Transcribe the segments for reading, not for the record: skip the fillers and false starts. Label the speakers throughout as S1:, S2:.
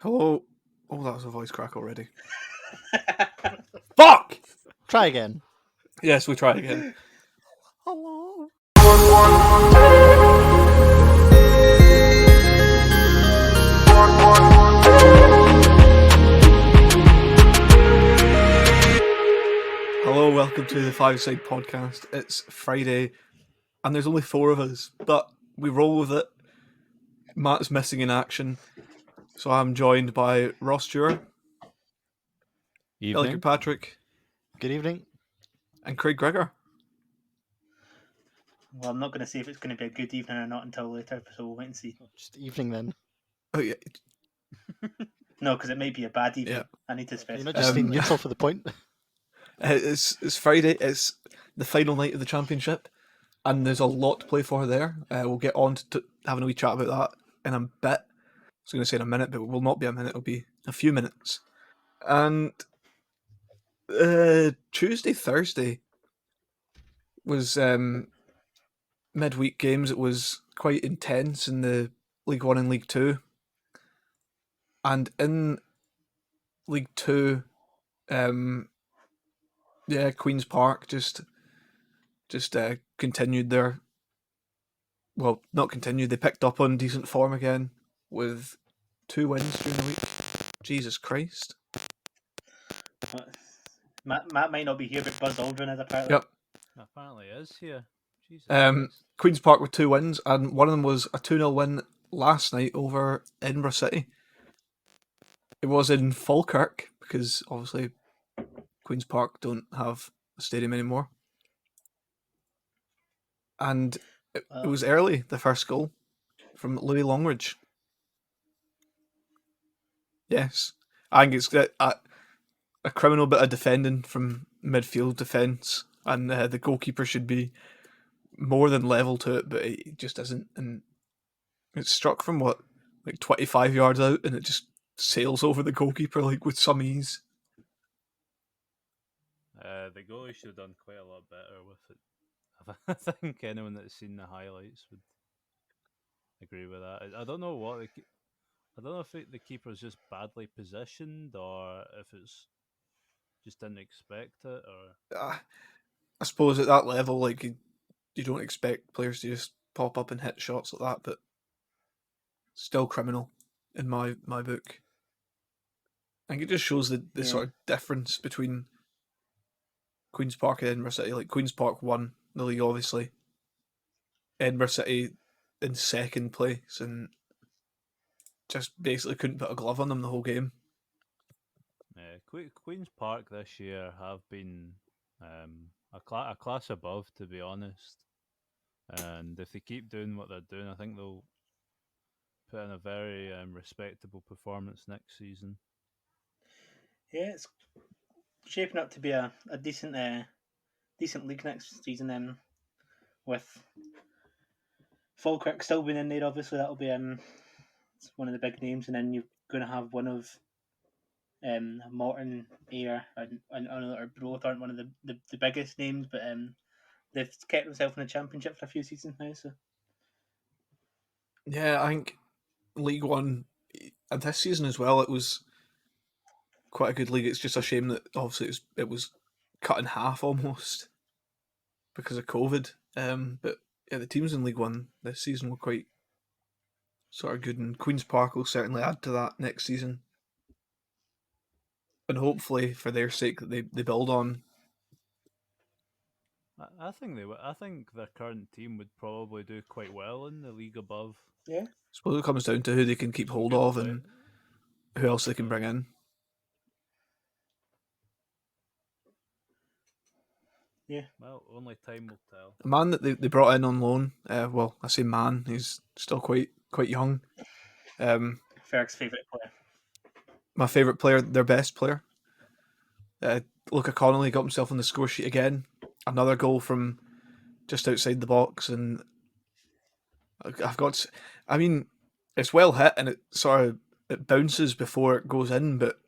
S1: Hello. Oh, that was a voice crack already. Fuck!
S2: Try again.
S1: Yes, we try again.
S2: Hello.
S1: Hello, welcome to the Five Side Podcast. It's Friday, and there's only four of us, but we roll with it. Matt's missing in action, so I'm joined by Ross Stewart,
S2: Evening.
S1: Patrick,
S2: Good evening.
S1: and Craig Gregor.
S3: Well, I'm not going to say if it's going to be a good evening or not until later, so we'll wait and see.
S2: Just evening then.
S1: Oh yeah,
S3: No, because it may be a bad evening.
S1: Yeah.
S3: I need to
S2: You're
S3: specify.
S2: not just staying neutral for the point.
S1: it's Friday. It's the final night of the championship, and there's a lot to play for there. We'll get on to having a wee chat about that in a bit. I was going to say in a minute, but it will not be a minute. It'll be a few minutes. And Tuesday, Thursday was midweek games. It was quite intense in the League One and League Two. And in League Two, Queen's Park just continued their, well, not continued. They picked up on decent form again with 2 wins during the week. Jesus Christ!
S3: Matt might not be here, but Buzz Aldrin is apparently.
S1: Yep.
S4: Apparently is here. Jesus
S1: Queen's Park with 2 wins, and one of them was a 2-0 win last night over Edinburgh City. It was in Falkirk because obviously Queen's Park don't have a stadium anymore. And it was early, the first goal from Louis Longridge. Yes. I think it's a criminal bit of defending from midfield defence, and the goalkeeper should be more than level to it, but it just isn't. And it's struck from 25 yards out, and it just sails over the goalkeeper with some ease.
S4: The goalie should have done quite a lot better with it. I think anyone that's seen the highlights would agree with that. I don't know what I don't know if the keeper's just badly positioned or if it's just didn't expect it. Or
S1: I suppose at that level, you don't expect players to just pop up and hit shots like that, but still criminal in my book. I think it just shows the sort of difference between Queen's Park and Edinburgh City. Queen's Park won the league, obviously. Edinburgh City in second place and just basically couldn't put a glove on them the whole game.
S4: Queen's Park this year have been a class above, to be honest. And if they keep doing what they're doing, I think they'll put in a very respectable performance next season.
S3: Yeah, it's shaping up to be a decent league next season. With Falkirk still being in there, obviously that'll be it's one of the big names, and then you're going to have one of Morton, Ayr, and both aren't one of the biggest names, but they've kept themselves in the championship for a few seasons now. So
S1: yeah, I think League One, and this season as well, it was quite a good league. It's just a shame that obviously it was cut in half almost because of COVID. But yeah, the teams in League One this season were quite sort of good, and Queen's Park will certainly add to that next season. And hopefully, for their sake, that they build on.
S4: I think they would. I think their current team would probably do quite well in the league above.
S3: yeah,
S1: I suppose it comes down to who they can keep hold of and who else they can bring in.
S3: Yeah.
S4: Well, only time will tell.
S1: A man that they brought in on loan. Well, I say man, he's still quite young.
S3: Ferg's favourite player.
S1: My favourite player, their best player. Luca Connolly got himself on the score sheet again. Another goal from just outside the box, and it's well hit, and it bounces before it goes in, but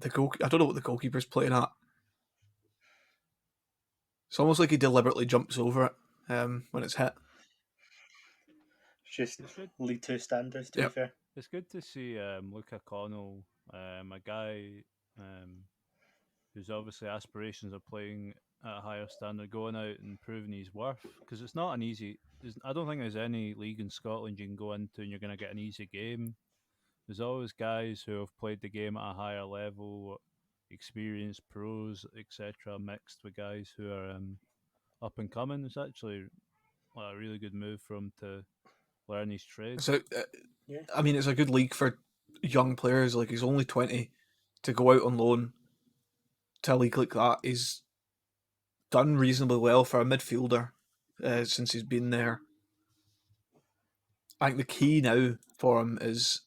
S1: I don't know what the goalkeeper's playing at. It's almost like he deliberately jumps over it when it's hit.
S3: Just League Two standards, to be fair.
S4: It's good to see Luca Connell, a guy who's obviously aspirations of playing at a higher standard, going out and proving his worth. Because it's not an easy. I don't think there's any league in Scotland you can go into and you're going to get an easy game. There's always guys who have played the game at a higher level, experienced pros, etc., mixed with guys who are up and coming. It's actually a really good move for him to learn his trade.
S1: So,
S3: Yeah.
S1: I mean, it's a good league for young players. Like, he's only 20. To go out on loan to a league like that, he's done reasonably well for a midfielder since he's been there. I think the key now for him is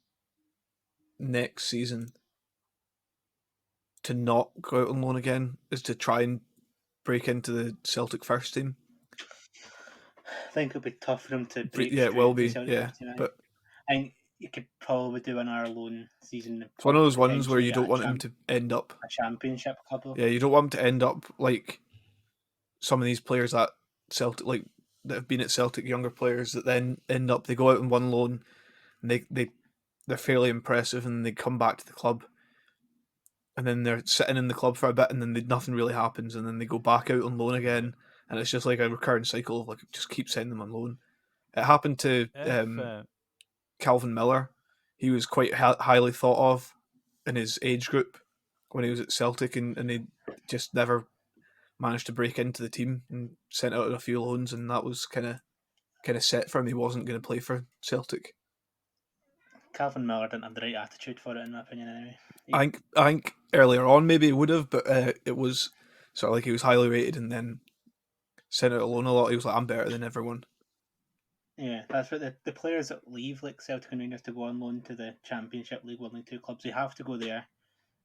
S1: next season to not go out on loan again, is to try and break into the Celtic first team.
S3: I think it'll be tough for him to break
S1: Yeah, it
S3: straight
S1: will
S3: into
S1: be.
S3: Celtic
S1: Yeah,
S3: first team.
S1: but
S3: I think you could probably do another loan season.
S1: it's one of those ones where
S3: potentially
S1: you
S3: get
S1: don't want him to end up.
S3: a championship couple.
S1: Yeah, you don't want him to end up like some of these players at Celtic, like that have been at Celtic, younger players that then end up, they go out on one loan and they're fairly impressive and they come back to the club and then they're sitting in the club for a bit and then nothing really happens and then they go back out on loan again and it's just like a recurring cycle of like just keep sending them on loan. It happened to
S4: If
S1: Calvin Miller. He was quite highly thought of in his age group when he was at Celtic and he just never managed to break into the team and sent out a few loans and that was kind of set for him. He wasn't going to play for Celtic.
S3: Calvin Miller didn't have the right attitude for it, in my opinion. Anyway,
S1: I think earlier on maybe he would have, but it was sort of like he was highly rated and then sent out a loan a lot. He was like, I'm better than everyone.
S3: yeah, that's what the players that leave like Celtic and Rangers to go on loan to the Championship, League One, League Two clubs. They have to go there,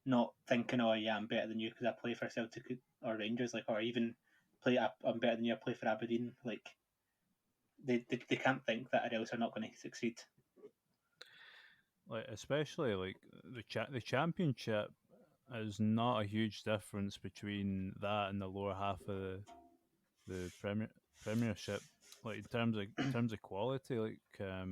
S3: not thinking, "Oh yeah, I'm better than you because I play for Celtic or Rangers," like, or even I'm better than you, I play for Aberdeen. Like, they can't think that or else they're not going to succeed.
S4: like especially like the championship is not a huge difference between that and the lower half of the premiership. Like in terms of quality, like I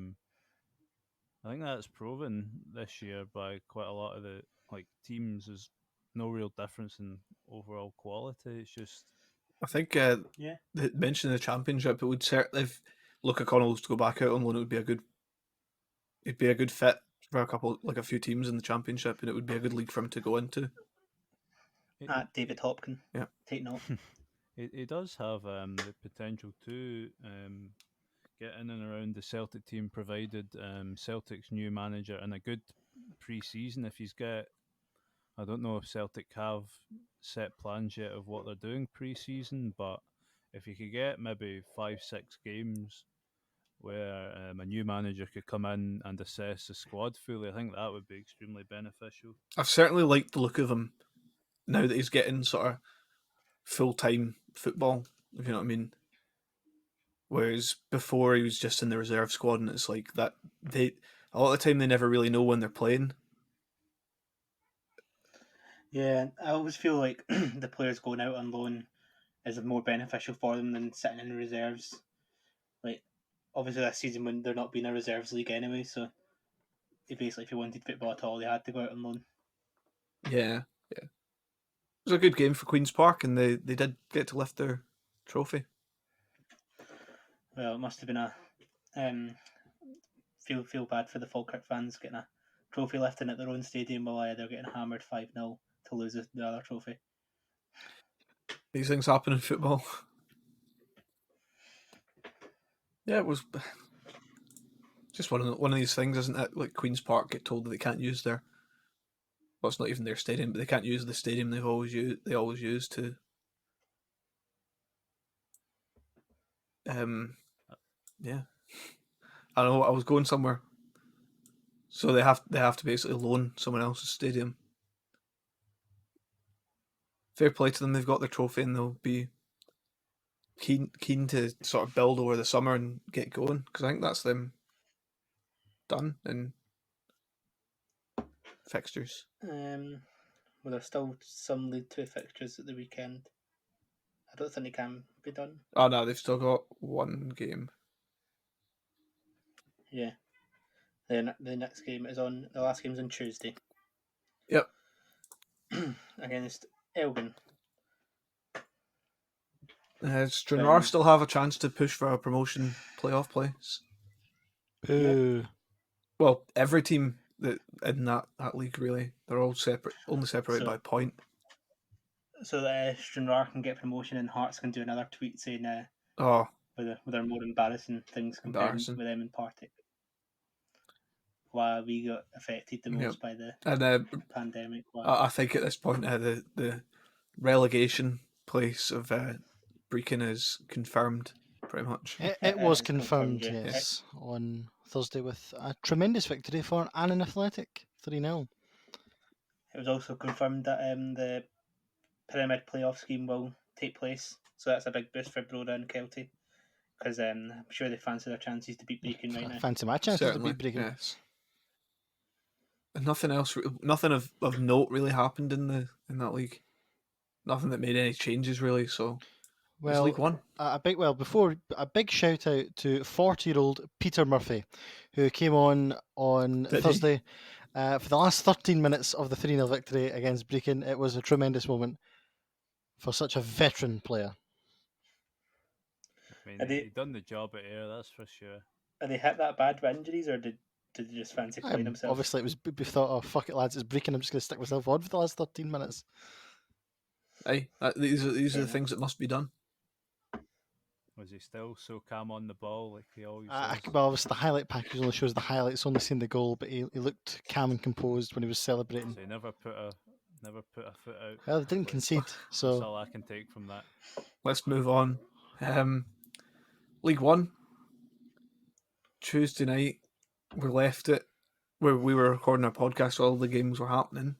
S4: think that's proven this year by quite a lot of the like teams. There's no real difference in overall quality. It's just
S1: I think
S3: Yeah,
S1: mentioning the championship, it would certainly, if Luca Connell was to go back out on loan, it'd be a good fit for a few teams in the championship, and it would be a good league for him to go into.
S3: at David Hopkin.
S1: Yeah.
S3: Take note.
S4: it does have the potential to get in and around the Celtic team, provided Celtic's new manager and a good pre-season. If he's got, I don't know if Celtic have set plans yet of what they're doing pre-season, but if you could get maybe 5-6 games where a new manager could come in and assess the squad fully, I think that would be extremely beneficial.
S1: I've certainly liked the look of him now that he's getting sort of full-time football, if you know what I mean. Whereas before he was just in the reserve squad, and it's like that a lot of the time they never really know when they're playing.
S3: Yeah, I always feel like the players going out on loan is more beneficial for them than sitting in the reserves. Like, obviously this season when they're not being a reserves league anyway, so if you wanted football at all, they had to go out on loan.
S1: Yeah. It was a good game for Queen's Park, and they did get to lift their trophy.
S3: Well, it must have been a feel bad for the Falkirk fans getting a trophy lifting at their own stadium while they're getting hammered 5-0 to lose the other trophy.
S1: These things happen in football. Yeah, it was just one of these things, isn't it? Like Queen's Park get told that they can't use their, well, it's not even their stadium, but they can't use the stadium they always use to yeah. I don't know, I was going somewhere. So they have to basically loan someone else's stadium. Fair play to them, they've got their trophy and they'll be keen to sort of build over the summer and get going, because I think that's them done in fixtures.
S3: Well, there's still some League 2 fixtures at the weekend. I don't think they can be done.
S1: Oh no, they've still got one game.
S3: Yeah. The next game is on. The last game's on Tuesday.
S1: Yep.
S3: Against Elgin.
S1: Stranraer still have a chance to push for a promotion playoff place.
S2: Boo.
S1: Well, every team that in that league, really, they're all separate, only separated by a point.
S3: So that Stranraer can get promotion and Hearts can do another tweet saying
S1: Oh,
S3: with their more embarrassing things compared with them in Partick. Why we got affected the most by the pandemic.
S1: I think at this point the relegation place of Brecon is confirmed, pretty much.
S2: It was confirmed, yes, on Thursday with a tremendous victory for Annan Athletic, 3-0.
S3: It was also confirmed that the Pyramid playoff scheme will take place, so that's a big boost for Broda and Kelty, because I'm sure they fancy their chances to beat Brecon right now.
S2: Fancy my chances to beat Brecon.
S1: Yes. Nothing else, nothing of note really happened in that league. Nothing that made any changes really. So,
S2: well,
S1: League One.
S2: Before a big shout out to 40-year-old Peter Murphy, who came on Thursday for the last 13 minutes of the 3-0 victory against Brecon. It was a tremendous moment for such a veteran player.
S4: I mean, he done the job at Ayr, that's for sure.
S3: Are they hit that bad with injuries, or did they just fancy playing themselves?
S2: Obviously, we thought, oh, fuck it, lads, it's Brecon. I'm just going to stick myself on for the last 13 minutes.
S1: Aye, these are the things that must be done.
S4: Was he still so calm on the ball like he always
S2: well, obviously the highlight package only shows the highlights, only seen the goal, but he looked calm and composed when he was celebrating.
S4: So he never put a foot out.
S2: Well, they didn't concede, so
S4: that's all I can take from that.
S1: Let's move on. League One. Tuesday night, we left it where we were recording our podcast while all the games were happening,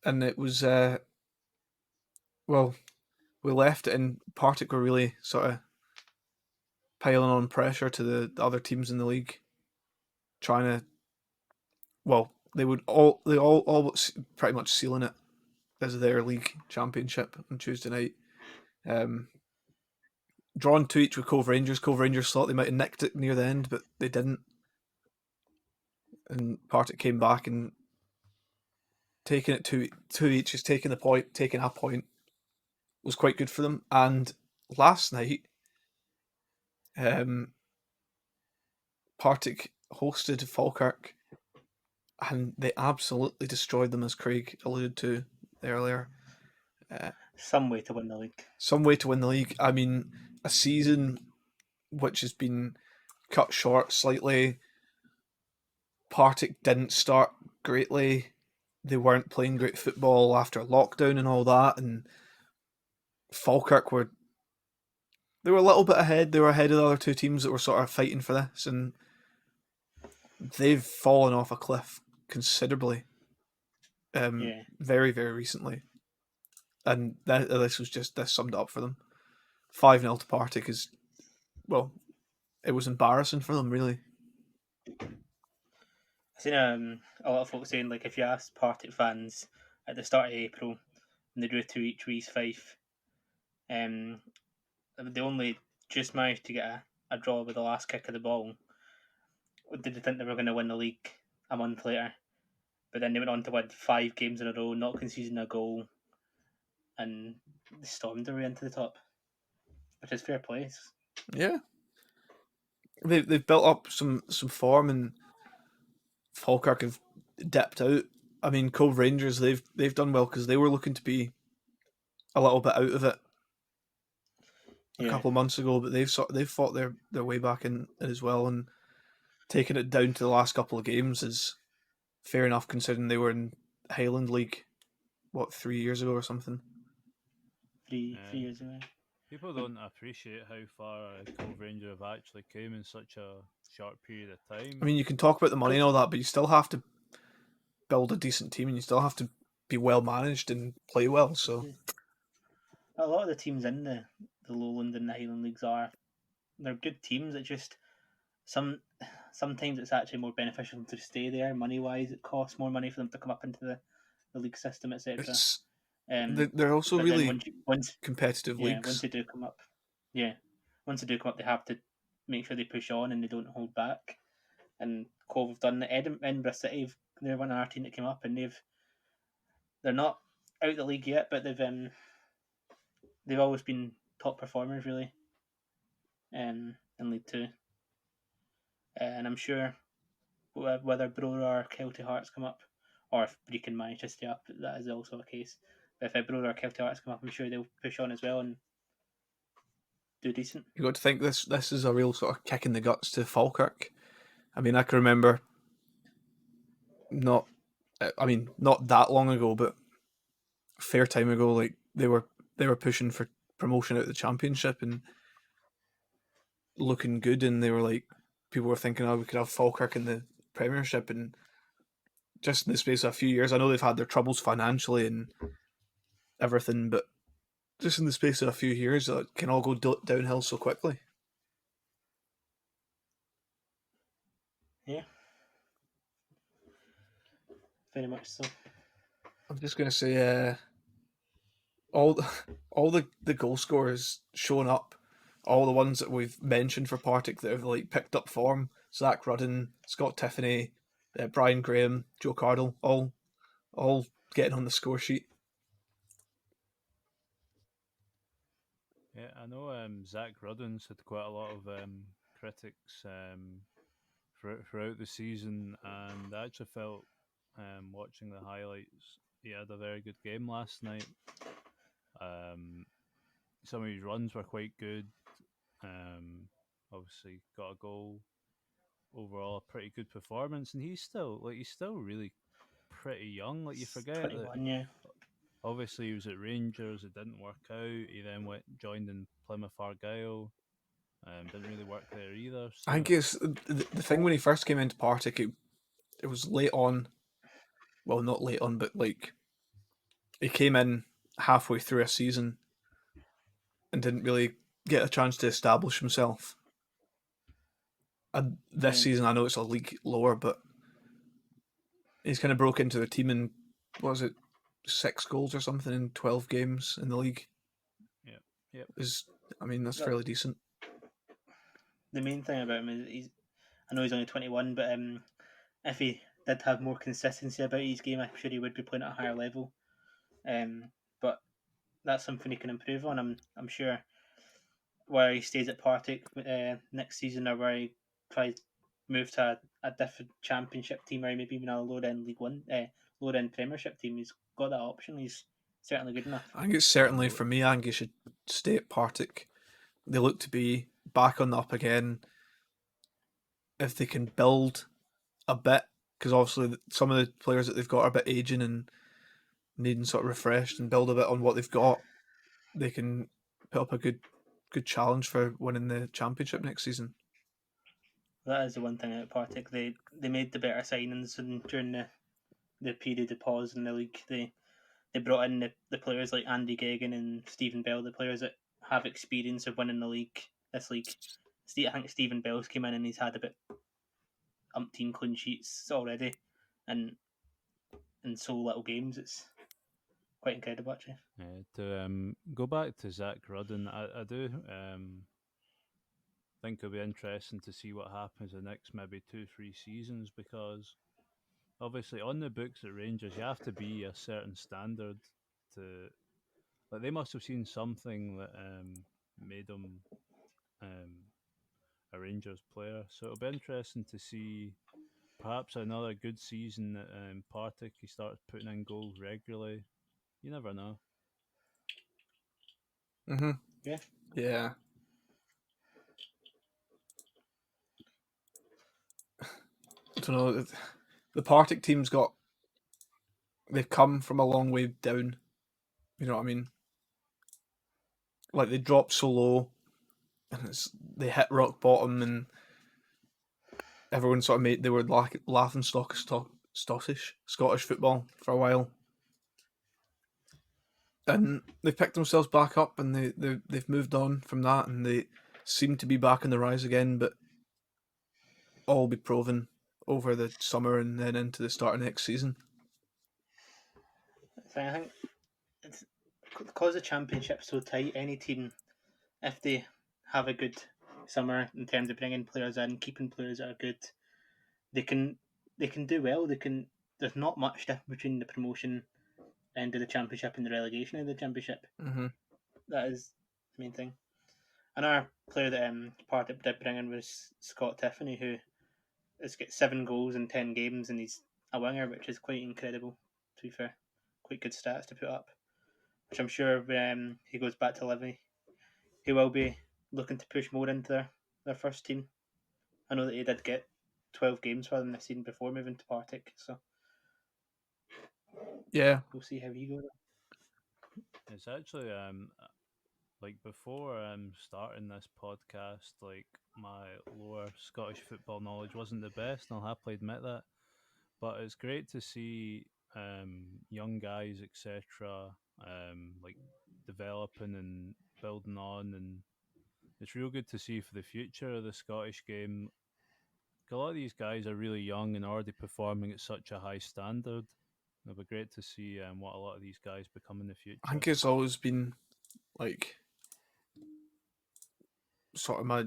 S1: and it was we left it, and Partick were really sort of piling on pressure to the other teams in the league, trying to. Well, they all pretty much sealing it as their league championship on Tuesday night. Drawn 2-2 with Cove Rangers. Cove Rangers thought they might have nicked it near the end, but they didn't. And Partick came back and taking it 2-2, just taking a point was quite good for them. And last night, Partick hosted Falkirk, and they absolutely destroyed them, as Craig alluded to earlier.
S3: Some way to win the league.
S1: Some way to win the league. I mean, a season which has been cut short slightly. Partick didn't start greatly. They weren't playing great football after lockdown and all that. And Falkirk were a little bit ahead. They were ahead of the other two teams that were sort of fighting for this, and they've fallen off a cliff considerably. Very, very recently. And this summed it up for them. 5-0 to Partick is, well, it was embarrassing for them, really.
S3: I've seen a lot of folks saying, like, if you ask Partick fans at the start of April, and they drew 2-2 East Fife, they only just managed to get a draw with the last kick of the ball. Did they think they were going to win the league a month later? But then they went on to win 5 games in a row, not conceding a goal, and they stormed their way into the top, which is fair play.
S1: Yeah, they've built up some form, and Falkirk have dipped out. I mean, Cove Rangers, they've done well because they were looking to be a little bit out of it a couple of months ago, but they've fought their way back in as well, and taking it down to the last couple of games is fair enough considering they were in Highland League 3 years ago or something.
S3: 3 years ago.
S4: People don't appreciate how far Cove Ranger have actually come in such a short period of time.
S1: I mean, you can talk about the money and all that, but you still have to build a decent team, and you still have to be well managed and play well. So
S3: a lot of the teams in the Lowland and the Highland leagues they're good teams. It just sometimes it's actually more beneficial to stay there money wise. It costs more money for them to come up into the league system, etc.
S1: They're also really competitive leagues.
S3: Once they do come up, they have to make sure they push on and they don't hold back. and Cove have done. Edinburgh City, they're one of our team that came up, and they're not out the league yet, but they've always been top performers really, in League Two, and I'm sure whether Bro or Kelty Hearts come up, or if Brecon manage to stay up, that is also a case. But if Bro or Kelty Hearts come up, I'm sure they'll push on as well and do decent.
S1: You got to think this is a real sort of kick in the guts to Falkirk. I mean, I can remember not that long ago, but a fair time ago, like they were pushing for promotion out of the championship and looking good, and they were like, people were thinking, oh, we could have Falkirk in the premiership, and just in the space of a few years, I know they've had their troubles financially and everything, but just in the space of a few years, it can all go downhill so quickly.
S3: Yeah, very much so.
S1: I'm just gonna say, all the goal scorers showing up, all the ones that we've mentioned for Partick that have like picked up form: Zach Rudden, Scott Tiffany, Brian Graham, Joe Cardle, all getting on the score sheet.
S4: Yeah, I know Zach Rudden's had quite a lot of critics throughout the season, and I actually felt watching the highlights, he had a very good game last night. Some of his runs were quite good. Obviously got a goal. Overall, a pretty good performance, and he's still really pretty young. Like, you forget that
S3: 21, yeah.
S4: obviously he was at Rangers, it didn't work out. He then joined in Plymouth Argyle. Didn't really work there either. So.
S1: I think it's the thing when he first came into Partick, it was late on. Well, not late on, but like he came in halfway through a season and didn't really get a chance to establish himself. And this season, I know it's a league lower, but he's kind of broke into the team and, what was it, 6 goals or something in 12 games in the league.
S4: Yep.
S1: That's fairly decent.
S3: The main thing about him is I know he's only 21, but if he did have more consistency about his game, I'm sure he would be playing at a higher level. But that's something he can improve on. I'm sure where he stays at Partick next season, or where he tries move to a different championship team, or maybe even a lower end League One, lower end Premiership team, he's got that option. He's certainly good enough.
S1: I think it's certainly, for me, I think he should stay at Partick. They look to be back on the up again. If they can build a bit, because obviously some of the players that they've got are a bit aging and needing sort of refreshed, and build a bit on what they've got, they can put up a good challenge for winning the championship next season.
S3: That is the one thing about Partick. They made the better signings, and during the period of pause in the league, they brought in the players like Andy Geoghegan and Stephen Bell, the players that have experience of winning the league. This league, I think Stephen Bell's came in and he's had about umpteen clean sheets already, and in so little games, it's quite incredible actually.
S4: Yeah, to go back to Zach Rudden, I do think it'll be interesting to see what happens the next maybe 2-3 seasons, because obviously on the books at Rangers you have to be a certain standard to, like, they must have seen something that made him a Rangers player. So it'll be interesting to see perhaps another good season at Partick. He starts putting in goals regularly. You never know.
S1: Yeah. I don't know. The Partick team's they've come from a long way down. You know what I mean? Like, they dropped so low, and they hit rock bottom, and everyone sort of they were laughing stock of Scottish football for a while. And they've picked themselves back up, and they've moved on from that, and they seem to be back in the rise again, but all will be proven over the summer and then into the start of next season.
S3: I think it's because the championship's so tight. Any team, if they have a good summer in terms of bringing players in, keeping players that are good, they can do well. There's not much difference between the promotion end of the championship and the relegation of the championship.
S1: Mm-hmm.
S3: That is the main thing. Another player that Partick did bring in was Scott Tiffany, who has got 7 goals in 10 games, and he's a winger, which is quite incredible. To be fair, quite good stats to put up. Which I'm sure when he goes back to Livy, he will be looking to push more into their first team. I know that he did get 12 games for them this season before moving to Partick, so
S1: Yeah,
S3: we'll see how he goes.
S4: It's actually like before starting this podcast, like my lower Scottish football knowledge wasn't the best, and I'll happily admit that. But it's great to see young guys, etc., like developing and building on, and it's real good to see for the future of the Scottish game. A lot of these guys are really young and already performing at such a high standard. It'll be great to see what a lot of these guys become in the future.
S1: I think it's always been like sort of my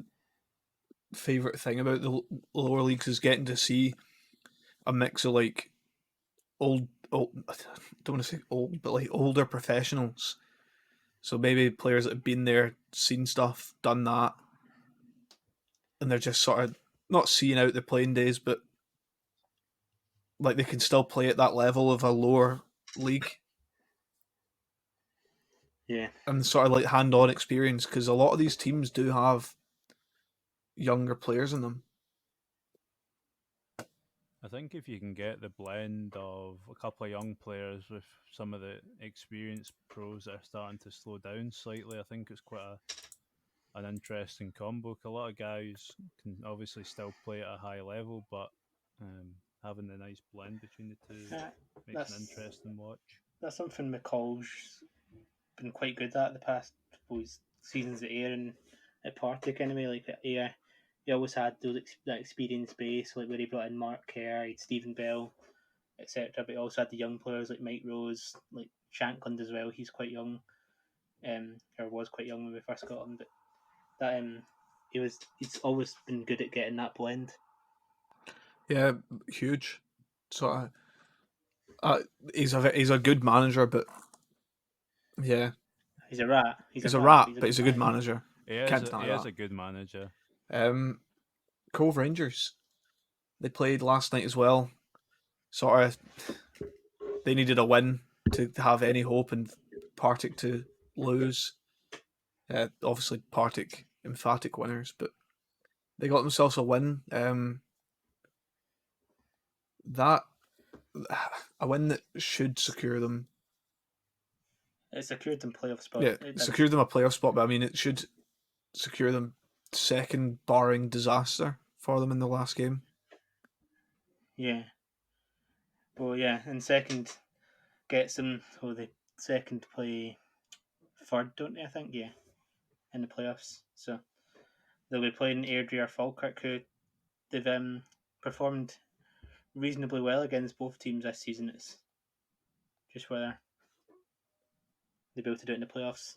S1: favourite thing about the lower leagues is getting to see a mix of like old I don't want to say old, but like older professionals. So maybe players that have been there, seen stuff, done that, and they're just sort of not seeing out their playing days, but like they can still play at that level of a lower league.
S3: Yeah.
S1: And sort of like hand-on experience, because a lot of these teams do have younger players in them.
S4: I think if you can get the blend of a couple of young players with some of the experienced pros that are starting to slow down slightly, I think it's quite an interesting combo. A lot of guys can obviously still play at a high level, but having a nice blend between the two makes an interesting watch.
S3: That's something McCall's been quite good at the past seasons at Ayr and at Partick anyway. Like at Ayr, he always had that experience base, like where he brought in Mark Kerr, Stephen Bell, etc. But he also had the young players like Mike Rose, like Shankland as well. He's quite young, or was quite young when we first got him. But that he's always been good at getting that blend.
S1: Yeah, huge. Sort of, he's a good manager, but yeah,
S3: he's a rat.
S1: He's a rat, but he's a good manager.
S4: He is a good manager.
S1: Cove Rangers, they played last night as well. Sort of, they needed a win to have any hope, and Partick to lose. Obviously, Partick emphatic winners, but they got themselves a win. That a win that should secure them.
S3: It secured them playoff spot.
S1: Yeah, it secured them a playoff spot, but I mean, it should secure them second, barring disaster for them in the last game.
S3: Yeah. Well, yeah, and second gets them. Oh, the second play third, don't they? I think, yeah, in the playoffs. So they'll be playing Airdrie or Falkirk, who they've performed reasonably well against both teams this season. It's just whether they'll be able to do it in the playoffs,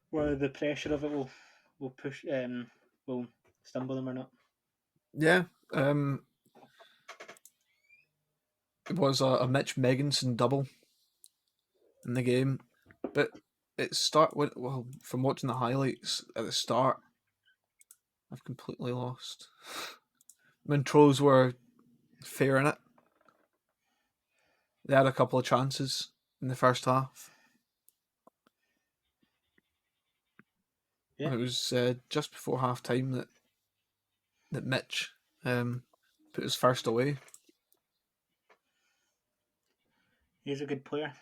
S3: whether the pressure of it will push will stumble them or not.
S1: Yeah, it was a Mitch Megginson double in the game, but from watching the highlights at the start, I've completely lost. Montrose were fair in it. They had a couple of chances in the first half.
S3: Yeah.
S1: It was just before half time that Mitch put his first away.
S3: He's a good player.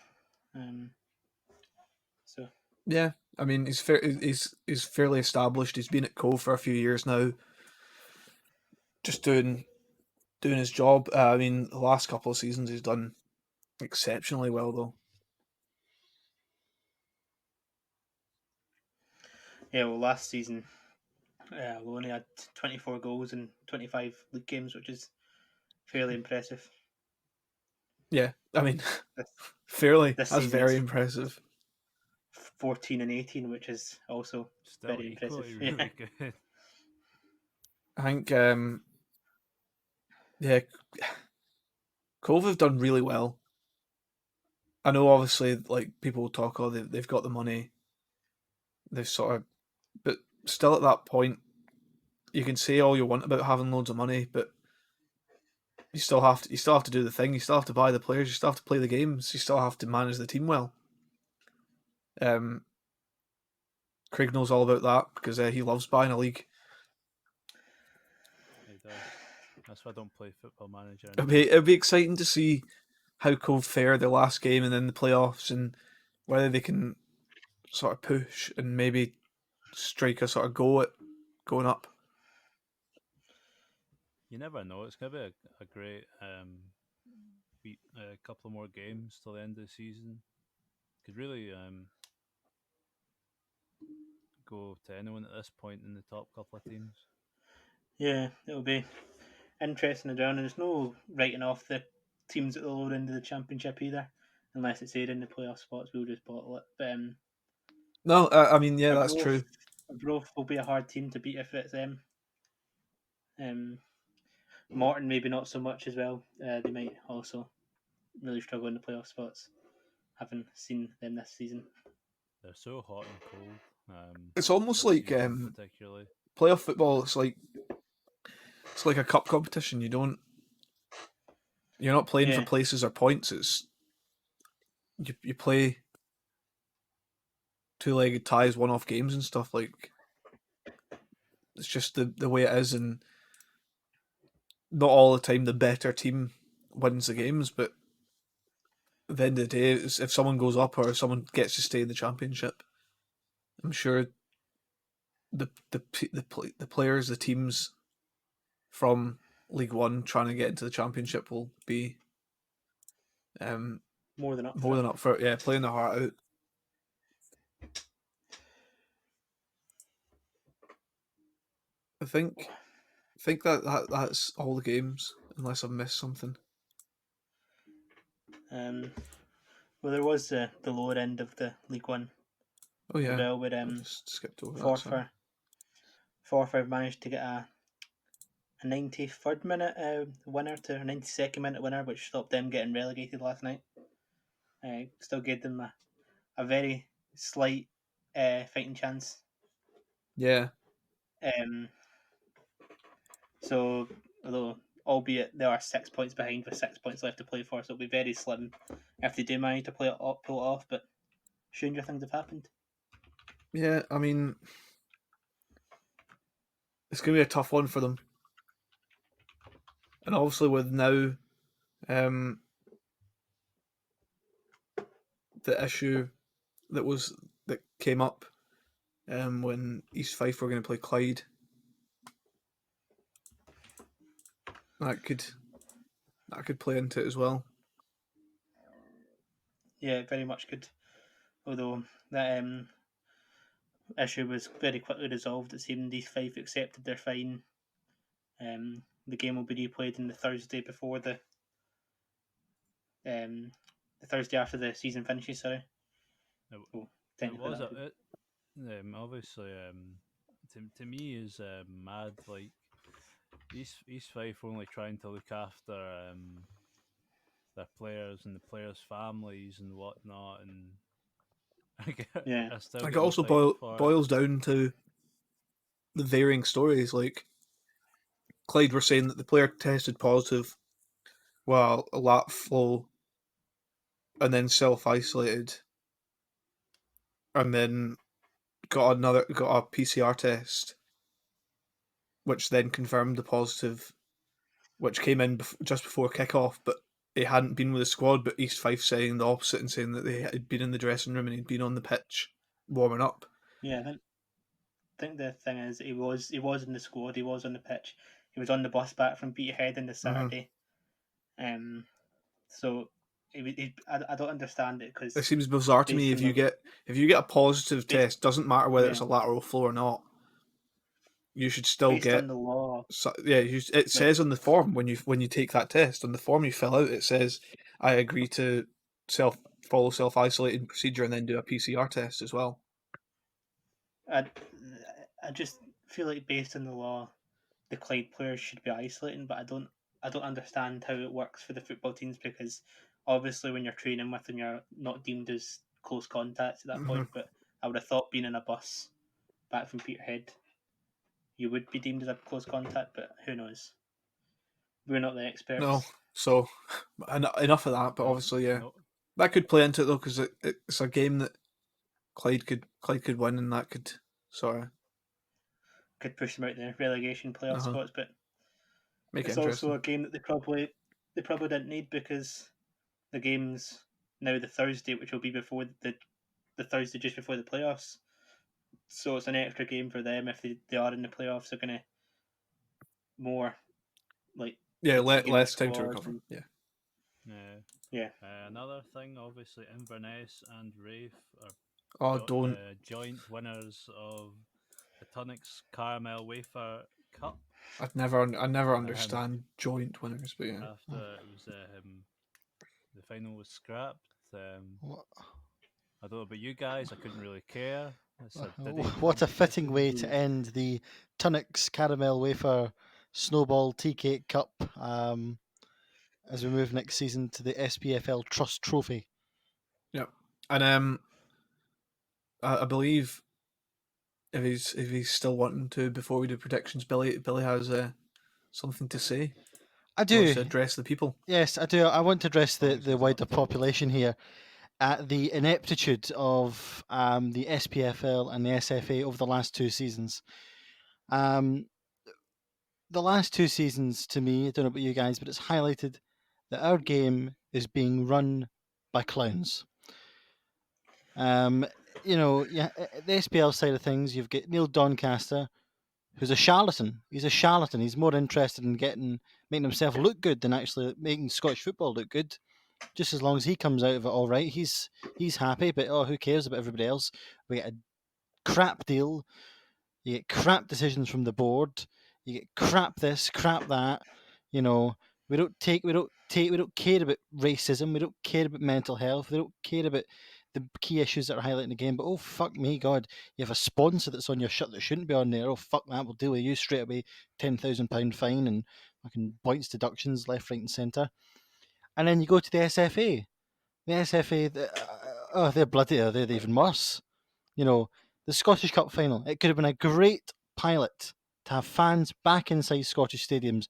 S3: So
S1: yeah, I mean he's fairly established. He's been at Cove for a few years now, just doing his job. I mean, the last couple of seasons he's done exceptionally well though.
S3: Yeah, well, last season we only had 24 goals in 25 league games, which is fairly impressive.
S1: Yeah, I mean, fairly.
S3: This
S1: That's very
S3: it's
S1: impressive.
S3: 14 and 18, which is also
S4: Still
S3: very impressive.
S4: really good.
S1: I think Yeah, Cove have done really well. I know, obviously, like people will talk, oh, they've got the money, they've sort of, but still at that point, you can say all you want about having loads of money, but you still have to do the thing. You still have to buy the players. You still have to play the games. You still have to manage the team well. Craig knows all about that because he loves buying a league.
S4: He does. That's why I don't play Football Manager
S1: It'll
S4: anymore.
S1: be exciting to see how Cove fare their last game and then the playoffs, and whether they can sort of push and maybe strike a sort of go at going up.
S4: You never know. It's going to be a great a couple of more games till the end of the season. Could really go to anyone at this point in the top couple of teams.
S3: Yeah, it'll be interesting around, and there's no writing off the teams at the lower end of the championship either, unless it's here in the playoff spots. We'll just bottle it. But
S1: No, I mean, yeah, that's
S3: Arbroath,
S1: true.
S3: Arbroath will be a hard team to beat if it's them. Morton maybe not so much as well. They might also really struggle in the playoff spots, having seen them this season.
S4: They're so hot and cold.
S1: It's almost
S4: this
S1: like
S4: season particularly.
S1: playoff football. It's like a cup competition. You're not playing for
S3: Yeah.
S1: places or points. It's you play two-legged ties, one-off games and stuff. Like, it's just the way it is, and not all the time the better team wins the games, but at the end of the day, if someone goes up or if someone gets to stay in the championship, I'm sure the players, the teams from League One trying to get into the championship will be
S3: More than up
S1: for it. Yeah, playing their heart out. I think that's all the games, unless I've missed something.
S3: Well, there was the lower end of the League One.
S1: Oh yeah,
S3: Well, with
S1: I just skipped over that. Sorry.
S3: Forfar managed to get a 93rd minute winner to a 92nd minute winner, which stopped them getting relegated last night. Still gave them a very slight fighting chance.
S1: Yeah.
S3: So, although albeit they are 6 points behind with 6 points left to play for, so it'll be very slim if they do manage to pull it off. But stranger things have happened.
S1: Yeah, I mean, it's going to be a tough one for them. And obviously with now the issue that came up when East Fife were going to play Clyde, that could play into it as well.
S3: Yeah, very much could. Although that issue was very quickly resolved. It seemed East Fife accepted their fine. The game will be replayed on the Thursday before the Thursday after the season finishes. Sorry.
S4: Obviously to me is mad. Like East Fife only trying to look after their players and the players' families and whatnot, and
S3: yeah,
S4: I still
S1: Like, it
S4: get
S1: also boils down to the varying stories. Like, Clyde were saying that the player tested positive while a lat flow, and then self-isolated, and then got a PCR test, which then confirmed the positive, which came in just before kick-off, but he hadn't been with the squad. But East Fife saying the opposite and saying that they had been in the dressing room and he'd been on the pitch warming up.
S3: Yeah, I think the thing is he was in the squad. He was on the pitch. He was on the bus back from Peterhead on the Saturday. So I don't understand it because
S1: it seems bizarre to me. If you get a positive test, doesn't matter whether it's a lateral flow or not, you should still
S3: based
S1: get
S3: on the law.
S1: It says on the form when you take that test, on the form you fill out, it says I agree to follow self-isolating procedure and then do a PCR test as well.
S3: I just feel like based on the law, the Clyde players should be isolating, but I don't I don't understand how it works for the football teams, because obviously when you're training with them, you're not deemed as close contacts at that point. But I would have thought being in a bus back from Peterhead, you would be deemed as a close contact, but who knows? We're not the experts.
S1: No, so enough of that. But obviously, yeah, that could play into it though, because it's a game that Clyde could win, and that could
S3: could push them out the relegation playoff spots. But
S1: make
S3: it's
S1: it
S3: also a game that they probably didn't need, because the game's now the Thursday, which will be before the Thursday just before the playoffs. So it's an extra game for them if they are in the playoffs. They're gonna more like
S1: less time to recover.
S3: And, yeah.
S4: Another thing, obviously, Inverness and Rafe
S1: are
S4: joint winners of the Tunnocks Caramel Wafer Cup.
S1: I never understand joint winners, but yeah.
S4: After it was the final was scrapped. I don't know about you guys. I couldn't really care.
S2: What a fitting way to end the Tunnocks Caramel Wafer Snowball Tea Cake Cup as we move next season to the SPFL Trust Trophy.
S1: Yeah, and I believe if he's still wanting to, before we do predictions, Billy has something to say.
S2: I do.
S1: To address the people.
S2: Yes, I do. I want to address the wider population here at the ineptitude of the SPFL and the SFA over the last 2 seasons. The last 2 seasons, to me, I don't know about you guys, but it's highlighted that our game is being run by clowns. The SPL side of things, you've got Neil Doncaster, who's a charlatan. He's a charlatan. He's more interested in making himself look good than actually making Scottish football look good. Just as long as he comes out of it all right, he's happy. But who cares about everybody else? We get a crap deal. You get crap decisions from the board. You get crap this, crap that. We don't care about racism. We don't care about mental health. We don't care about the key issues that are highlighted in the game. But oh fuck me, God, you have a sponsor that's on your shirt that shouldn't be on there. Oh fuck that, we'll deal with you straight away. £10,000 fine and fucking points deductions left, right, and centre. And then you go to the SFA. The SFA, they're bloody. They're even worse. The Scottish Cup final. It could have been a great pilot to have fans back inside Scottish stadiums,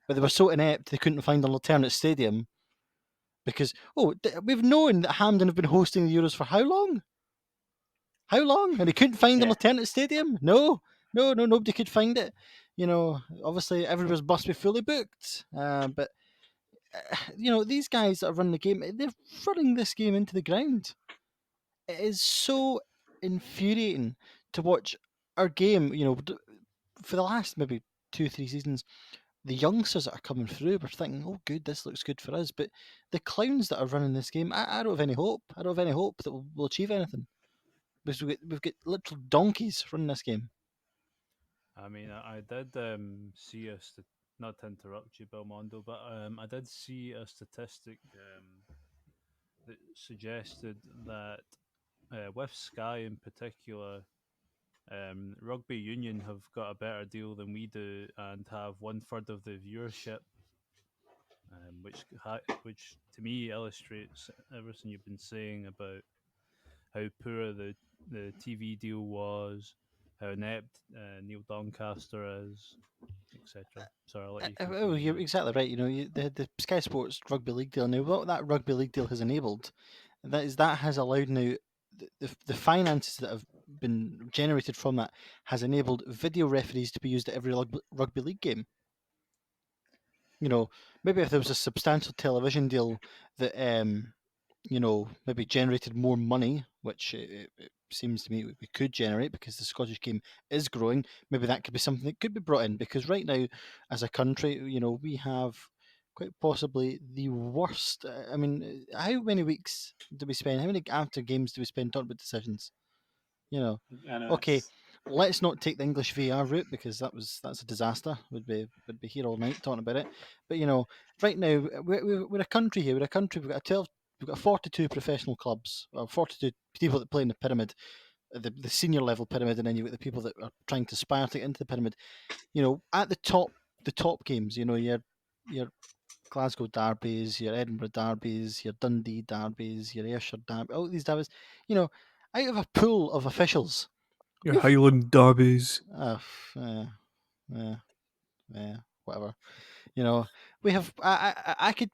S2: but they were so inept they couldn't find an alternate stadium. Because we've known that Hampden have been hosting the Euros for how long? How long? And they couldn't find an alternate stadium? No, nobody could find it. Obviously everybody's must be fully booked. But these guys that are running the game, they're running this game into the ground. It is so infuriating to watch our game. For the last maybe 2-3 seasons, the youngsters that are coming through, we're thinking, oh, good, this looks good for us. But the clowns that are running this game, I don't have any hope. I don't have any hope that we'll achieve anything. Because we've got literal donkeys running this game.
S4: I mean, I did see not to interrupt you, Belmondo, but I did see a statistic that suggested that with Sky in particular, Rugby Union have got a better deal than we do and have 1/3 of the viewership, which to me illustrates everything you've been saying about how poor the TV deal was, how inept Neil Doncaster is, etc. Sorry, I'll let you continue.
S2: You're exactly right. The Sky Sports Rugby League deal. Now, what that Rugby League deal has enabled, that has allowed now the finances that have been generated from that has enabled video referees to be used at every rugby league game. Maybe if there was a substantial television deal that maybe generated more money, which it seems to me we could generate because the Scottish game is growing. Maybe that could be something that could be brought in, because right now, as a country, we have quite possibly the worst. I mean, how many weeks do we spend? How many after games do we spend talking about decisions? Okay, let's not take the English VAR route, because that's a disaster. Would be here all night talking about it. But right now we're a country here. We're a country. We've got 42 professional clubs, 42 people that play in the pyramid, the senior level pyramid, and then you've got the people that are trying to aspire to get into the pyramid. At the top games, your your Glasgow derbies, your Edinburgh derbies, your Dundee derbies, your Ayrshire derby, all these derbies. Out of a pool of officials,
S1: Your Highland derbies.
S2: Whatever. We have. I could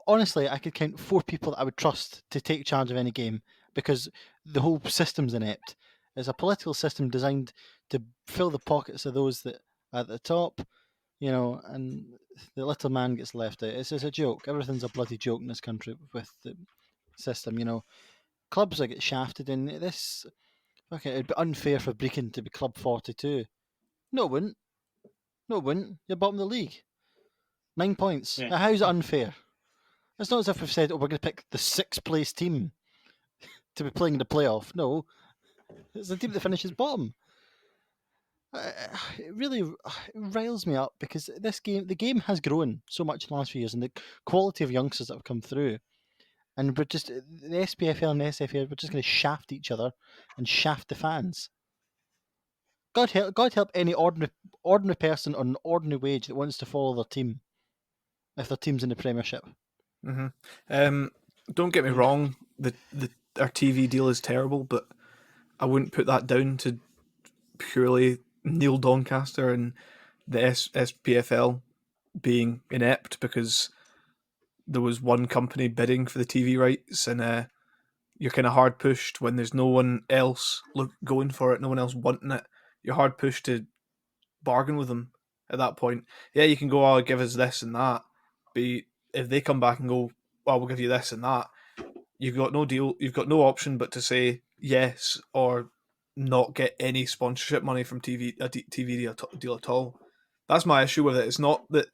S2: honestly, I could count 4 people that I would trust to take charge of any game because the whole system's inept. It's a political system designed to fill the pockets of those that are at the top, and the little man gets left out. It's a joke. Everything's a bloody joke in this country with the system. Clubs that get shafted in this. Okay, it'd be unfair for Brecon to be Club 42. No, it wouldn't. No, it wouldn't. You're bottom of the league. 9 points.
S3: Yeah.
S2: Now, how's it unfair? It's not as if we've said, we're going to pick the 6th place team to be playing in the playoff. No, it's the team that finishes bottom. It really riles me up because the game has grown so much in the last few years, and the quality of youngsters that have come through. And the SPFL and the SFA, we're just going to shaft each other and shaft the fans. God help any ordinary person on an ordinary wage that wants to follow their team if their team's in the Premiership.
S1: Don't get me wrong, our TV deal is terrible, but I wouldn't put that down to purely Neil Doncaster and the SPFL being inept, because there was one company bidding for the TV rights, and you're kind of hard pushed when there's no one else going for it, no one else wanting it. You're hard pushed to bargain with them at that point. Yeah, you can go, "Oh, give us this and that," but if they come back and go, "Well, we'll give you this and that," you've got no deal. You've got no option but to say yes or not get any sponsorship money from TV deal at all. That's my issue with it. It's not that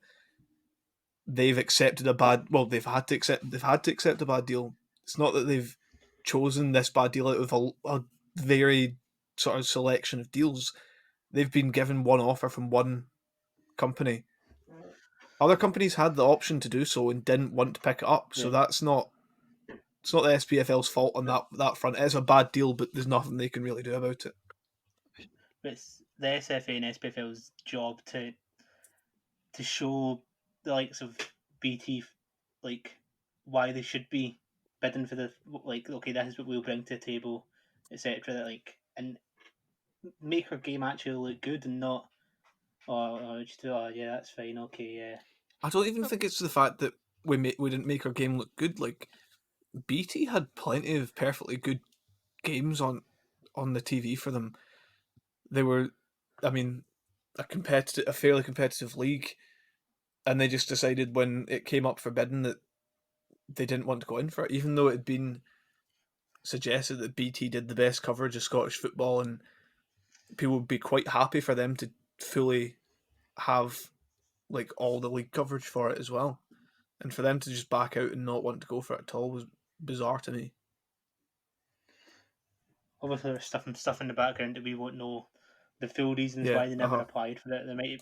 S1: they've accepted a bad. Well, they've had to accept a bad deal. It's not that they've chosen this bad deal out of a very sort of selection of deals. They've been given one offer from one company. Other companies had the option to do so and didn't want to pick it up. So it's not the SPFL's fault on that front. It's a bad deal, but there's nothing they can really do about it.
S3: But it's the SFA and SPFL's job to show the likes of BT why they should be bidding for the okay, this is what we'll bring to the table, etc. And make our game actually look good and not yeah, that's fine, okay, yeah.
S1: I don't even think it's the fact that we didn't make our game look good. Like, BT had plenty of perfectly good games on the TV for them. They were, I mean, a fairly competitive league, and they just decided when it came up for bidding that they didn't want to go in for it, even though it had been suggested that BT did the best coverage of Scottish football, and people would be quite happy for them to fully have all the league coverage for it as well. And for them to just back out and not want to go for it at all was bizarre to me.
S3: Obviously, there's stuff in the background that we won't know the full reasons why they never applied for it. They might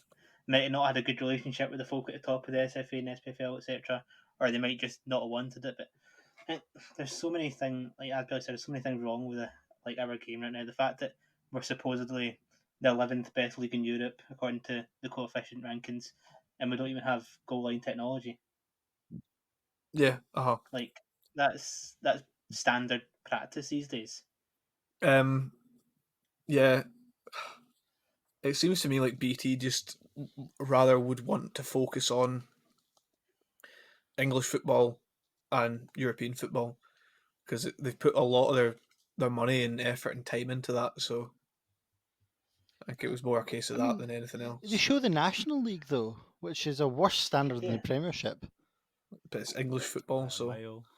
S3: have not had a good relationship with the folk at the top of the SFA and SPFL, etc., or they might just not have wanted it. But there's so many things, as Billy said, there's so many things wrong with our game right now. The fact that we're supposedly the 11th best league in Europe according to the coefficient rankings, and we don't even have goal line technology.
S1: Yeah,
S3: that's standard practice these days.
S1: Yeah, it seems to me like BT just rather would want to focus on English football and European football, because they've put a lot of their money and effort and time into that. So I think it was more a case of that than anything else.
S2: They show the National League though, which is a worse standard than the Premiership.
S1: But it's English football, so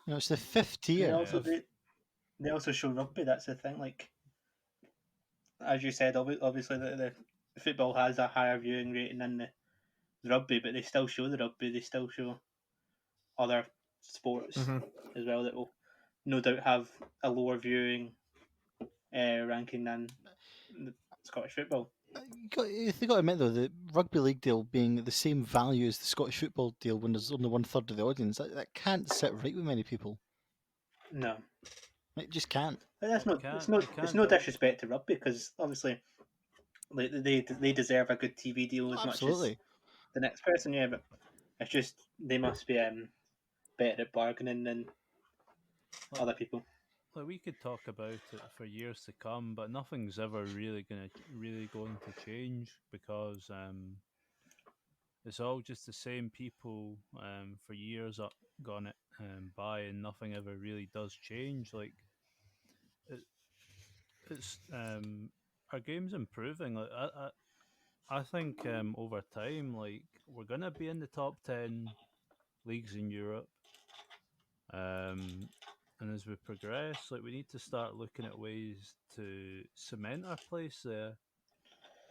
S2: it's the 5th tier.
S3: They also show rugby. That's the thing. As you said, obviously the football has a higher viewing rating than the rugby, but they still show the rugby. They still show other sports as well that will no doubt have a lower viewing ranking than the Scottish football.
S2: You've got to admit though, the rugby league deal being the same value as the Scottish football deal when there's only 1/3 of the audience, that can't sit right with many people.
S3: No,
S2: it just can't.
S3: But it's no disrespect to rugby, because obviously they deserve a good TV deal as much as the next person. Yeah, but It's just they must be better at bargaining than other people.
S4: Like we could talk about it for years to come, but nothing's ever really going to change because it's all just the same people for years gone by, and nothing ever really does change. Like it, it's our game's improving. Like I think over time, like we're gonna be in the top 10 leagues in Europe. And as we progress, like we need to start looking at ways to cement our place there.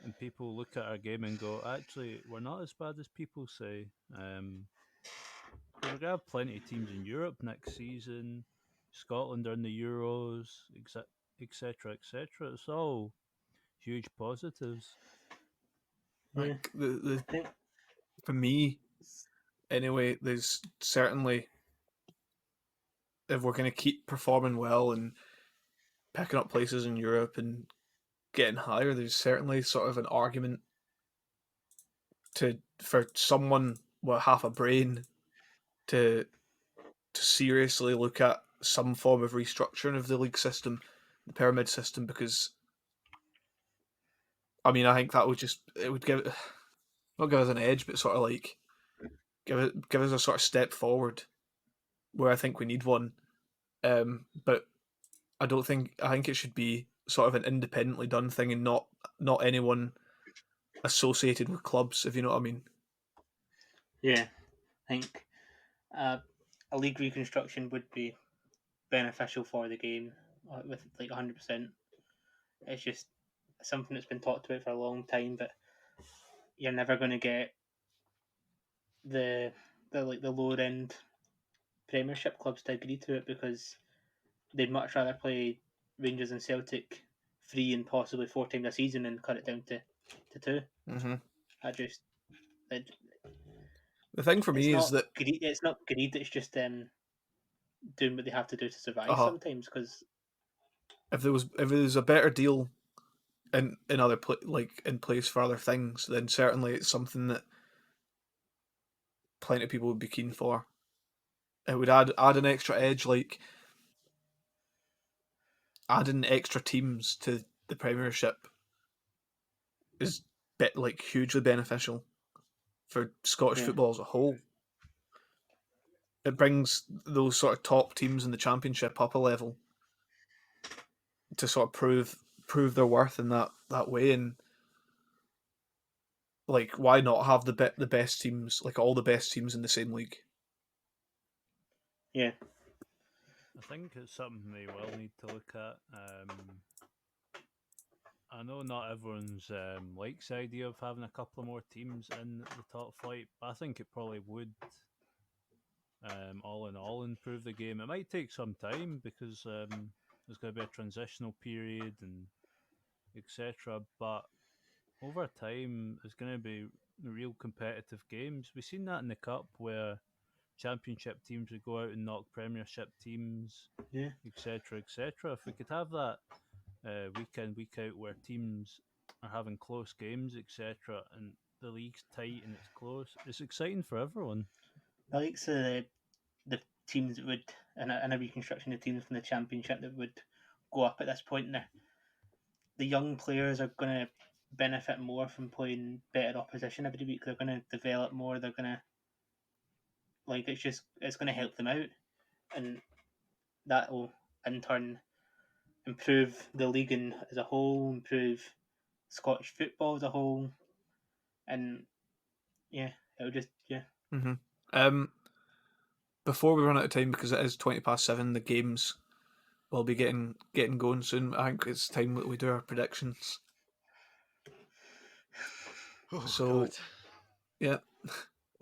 S4: And people look at our game and go, actually, we're not as bad as people say. Because we're gonna have plenty of teams in Europe next season. Scotland are in the Euros, etc., etc. It's all huge positives.
S3: Yeah.
S1: The
S3: I think
S1: for me anyway, there's certainly, if we're going to keep performing well and picking up places in Europe and getting higher, there's certainly sort of an argument for someone with half a brain to seriously look at some form of restructuring of the league system, the pyramid system, because I mean I think that would give not give us an edge, but sort of like give us a sort of step forward where I think we need one. But I think it should be sort of an independently done thing and not anyone associated with clubs, if you know what I mean.
S3: Yeah, I think a league reconstruction would be beneficial for the game with like 100%. It's just something that's been talked about for a long time, but you're never going to get the the lower end premiership clubs to agree to it because they'd much rather play Rangers and Celtic 3 and possibly 4 times a season and cut it down to 2.
S1: Mm-hmm.
S3: I just it,
S1: The thing for
S3: it's
S1: me is
S3: not
S1: that
S3: greed. It's not greed. It's just doing what they have to do to survive
S1: uh,
S3: sometimes. Because
S1: if there was a better deal in other like in place for other things, then certainly it's something that plenty of people would be keen for. It would add an extra edge, like adding extra teams to the Premiership is like hugely beneficial for Scottish
S3: yeah,
S1: football as a whole. It brings those sort of top teams in the Championship up a level to sort of prove their worth in that way. And like, why not have the best teams, like all the best teams in the same league?
S3: yeah,
S4: I think it's something they will need to look at. I know not everyone's likes the idea of having a couple of more teams in the top flight, but I think it probably would, all in all, improve the game. It might take some time because there's going to be a transitional period and etc. But over time, there's going to be real competitive games. We've seen that in the cup where championship teams would go out and knock premiership teams,
S3: yeah,
S4: etc., etc. If we could have that week in, week out, where teams are having close games, etc., and the league's tight and it's close, it's exciting for everyone.
S3: I like the teams that would in a reconstruction of teams from the championship that would go up at this point. And the young players are going to benefit more from playing better opposition every week. They're going to develop more. They're going to it's going to help them out, and that will in turn improve the league as a whole, improve Scottish football as a whole, and yeah, it'll just
S1: Mm-hmm. Before we run out of time, because it is 7:20, the games will be getting going soon. I think it's time that we do our predictions.
S2: Oh
S1: So
S2: God.
S1: yeah,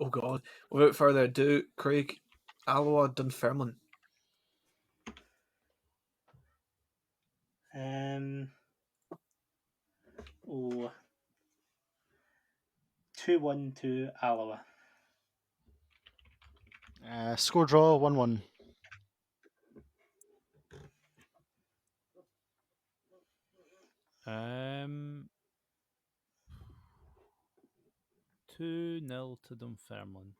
S1: oh god. Without further ado, Craig, Alloa Dunfermline.
S3: Oh, 2-1 to Alloa.
S2: Score draw 1-1.
S4: Um, 2-0 to Dunfermline.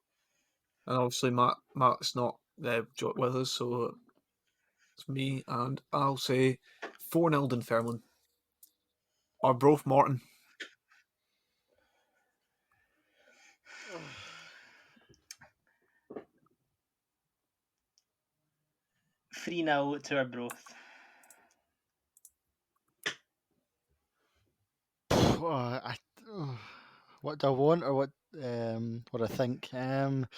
S1: And obviously Matt's not with us, so it's me, and I'll say 4-0 Dunfermline. Arbroath Morton.
S3: 3-0 to Arbroath.
S2: What do I want or what I think? I'm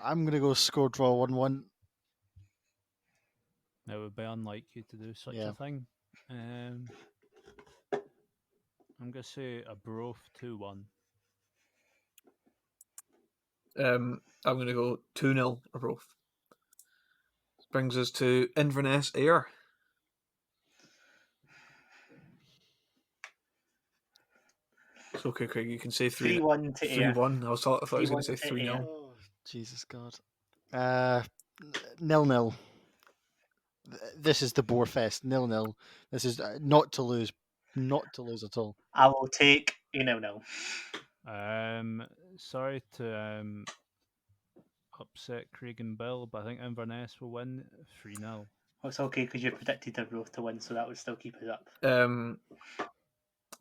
S2: going to go score draw 1-1.
S4: It would be unlike you to do such
S2: Yeah.
S4: a thing. I'm going to say Arbroath 2-1.
S1: I'm going to go 2-0 Arbroath. Brings us to Inverness Ayr. It's okay, Craig. You can say
S3: 3-1 to Ayr.
S1: 3-1. I thought I was going to say
S3: 3-1 to Ayr.
S1: 3-0.
S2: Oh, Jesus God. 0-0. This is the Boarfest. 0-0. This is not to lose. Not to lose at all.
S3: I will take a 0-0.
S4: Sorry to upset Craig and Bill, but I think Inverness will win 3-0.
S3: Well, it's okay because you predicted Arbroath to win, so that would still keep us up.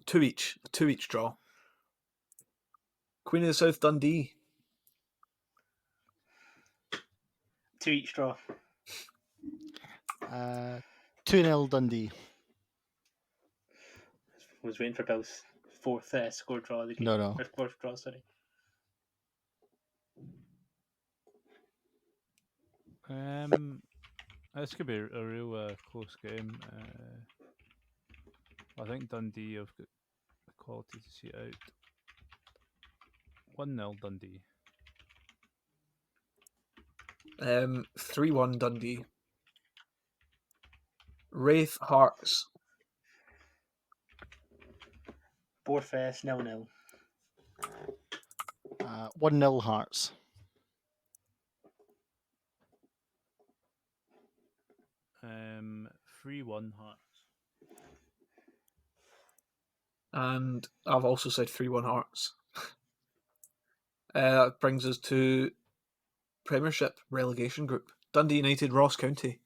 S1: 2 each. A 2 each draw. Queen of the South Dundee.
S3: 2 each draw.
S2: 2-0 Dundee.
S3: I was waiting for Bill's fourth score draw of the game.
S2: No.
S3: Or fourth draw, sorry.
S4: This could be a real close game. I think Dundee have got the quality to see it out. 1-0 Dundee.
S1: 3-1 Dundee. Wraith Hearts.
S3: Boarfest 0-0.
S2: 1-0 Hearts.
S4: 3-1 Hearts.
S1: And I've also said 3-1 Hearts. That brings us to Premiership relegation group. Dundee United, Ross County.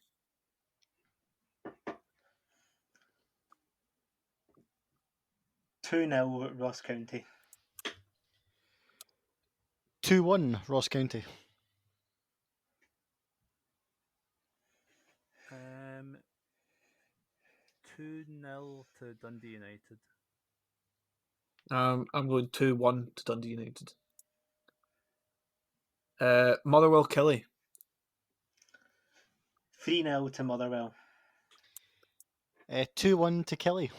S3: 2-0 Ross County.
S2: 2-1 Ross County.
S4: 2-0 to Dundee United.
S1: I'm going 2-1 to Dundee United. Motherwell Kelly.
S3: 3-0 to Motherwell.
S2: 2-1 to Kelly.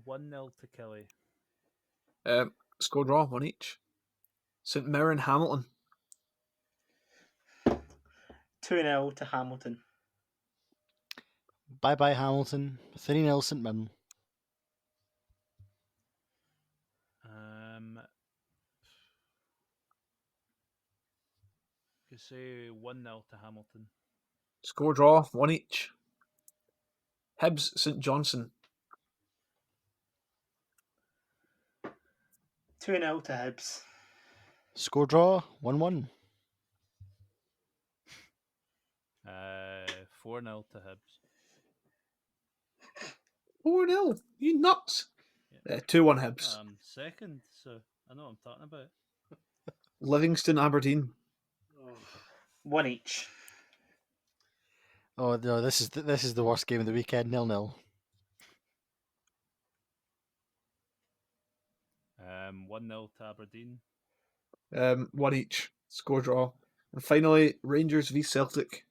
S4: 1-0 to Kelly.
S1: Score draw, 1 each. St Mirren Hamilton.
S3: 2-0 to Hamilton.
S2: Bye Hamilton. 3-0 St Mirren.
S4: Could say 1-0 to Hamilton.
S1: Score draw, 1 each. Hibs St Johnson.
S3: 2-0 to Hibs.
S2: Score draw 1-1.
S4: 4-0 to Hibs.
S1: 4-0. You nuts.
S4: Yeah.
S1: 2-1 Hibs.
S4: Second, so I know what I'm talking about.
S1: Livingston Aberdeen.
S3: 1 each.
S2: Oh no, this is the worst game of the weekend. 0-0.
S4: 1-0 to Aberdeen.
S1: 1 each. Score draw. And finally, Rangers v Celtic.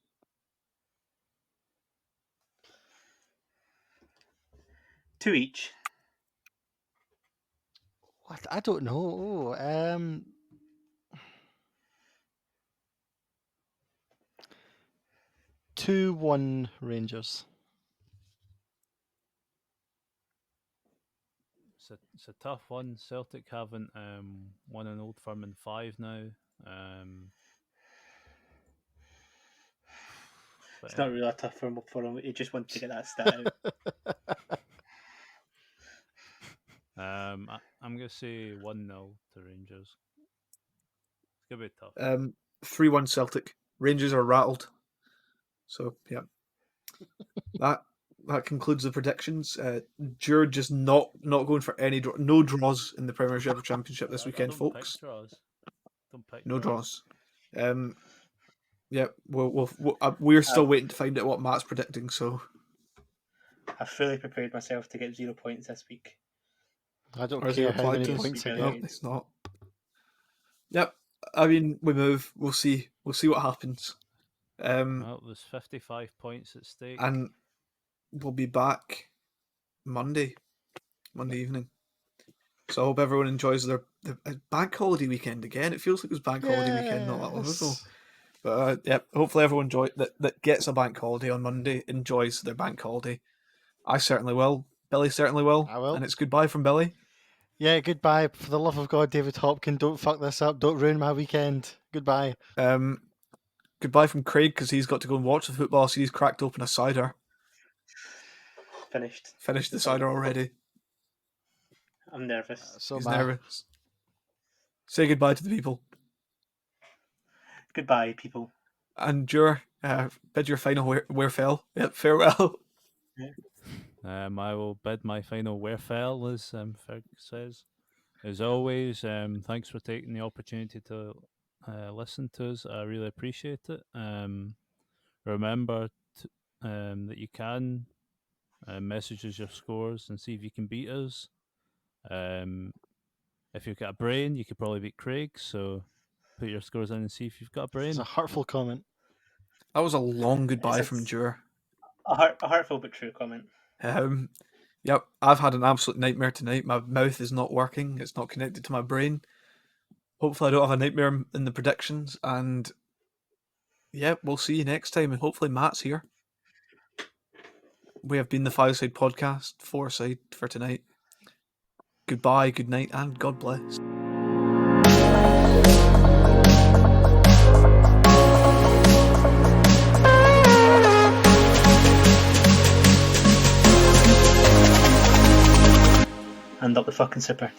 S3: 2 each.
S2: What? I don't know. 2-1 Rangers.
S4: It's a tough one. Celtic haven't won an Old Firm in 5 now.
S3: It's not really a tough one for him. He just wanted to get that stat out.
S4: I'm gonna say 1-0 to Rangers. It's gonna be tough.
S1: 3-1 Celtic. Rangers are rattled. So yeah, that concludes the predictions. Jared just not going for any no draws in the Premiership or Championship this weekend, folks.
S4: Don't pick
S1: no draws. Yeah, we're still waiting to find out what Matt's predicting. So
S3: I've fully prepared myself to get 0 points this week.
S2: I don't
S1: Or
S2: care
S1: zero
S2: how many
S1: points.
S2: points I
S3: No,
S2: get.
S1: it's not. Yep. I mean, we move. We'll see. We'll see what happens.
S4: Well, there's 55 points at stake.
S1: And we'll be back Monday evening. So I hope everyone enjoys their bank holiday weekend again. It feels like it was bank holiday weekend not that long ago. But yeah, hopefully everyone that gets a bank holiday on Monday enjoys their bank holiday. I certainly will. Billy certainly will.
S2: I will.
S1: And it's goodbye from Billy.
S2: Yeah, goodbye. For the love of God, David Hopkins, don't fuck this up. Don't ruin my weekend. Goodbye.
S1: Goodbye from Craig, because he's got to go and watch the football, so he's cracked open a cider. Finished the cider already.
S3: I'm nervous.
S1: He's nervous. Say goodbye to the people.
S3: Goodbye, people.
S1: And Jur, bid your final farewell. Yep, farewell.
S4: I will bid my final farewell, as Ferg says. As always, thanks for taking the opportunity to listen to us. I really appreciate it. Remember that you can message us your scores and see if you can beat us. If you've got a brain, you could probably beat Craig, so put your scores in and see if you've got a brain.
S2: It's a hurtful comment.
S1: That was a long goodbye from Jur.
S3: A heartful but true comment.
S1: Yep, I've had an absolute nightmare tonight. My mouth is not working. It's not connected to my brain. Hopefully I don't have a nightmare in the predictions. And yeah, we'll see you next time. And hopefully Matt's here. We have been the Five-Side Podcast, 4-side for tonight. Goodbye, good night, and God bless.
S3: And up the fucking zipper.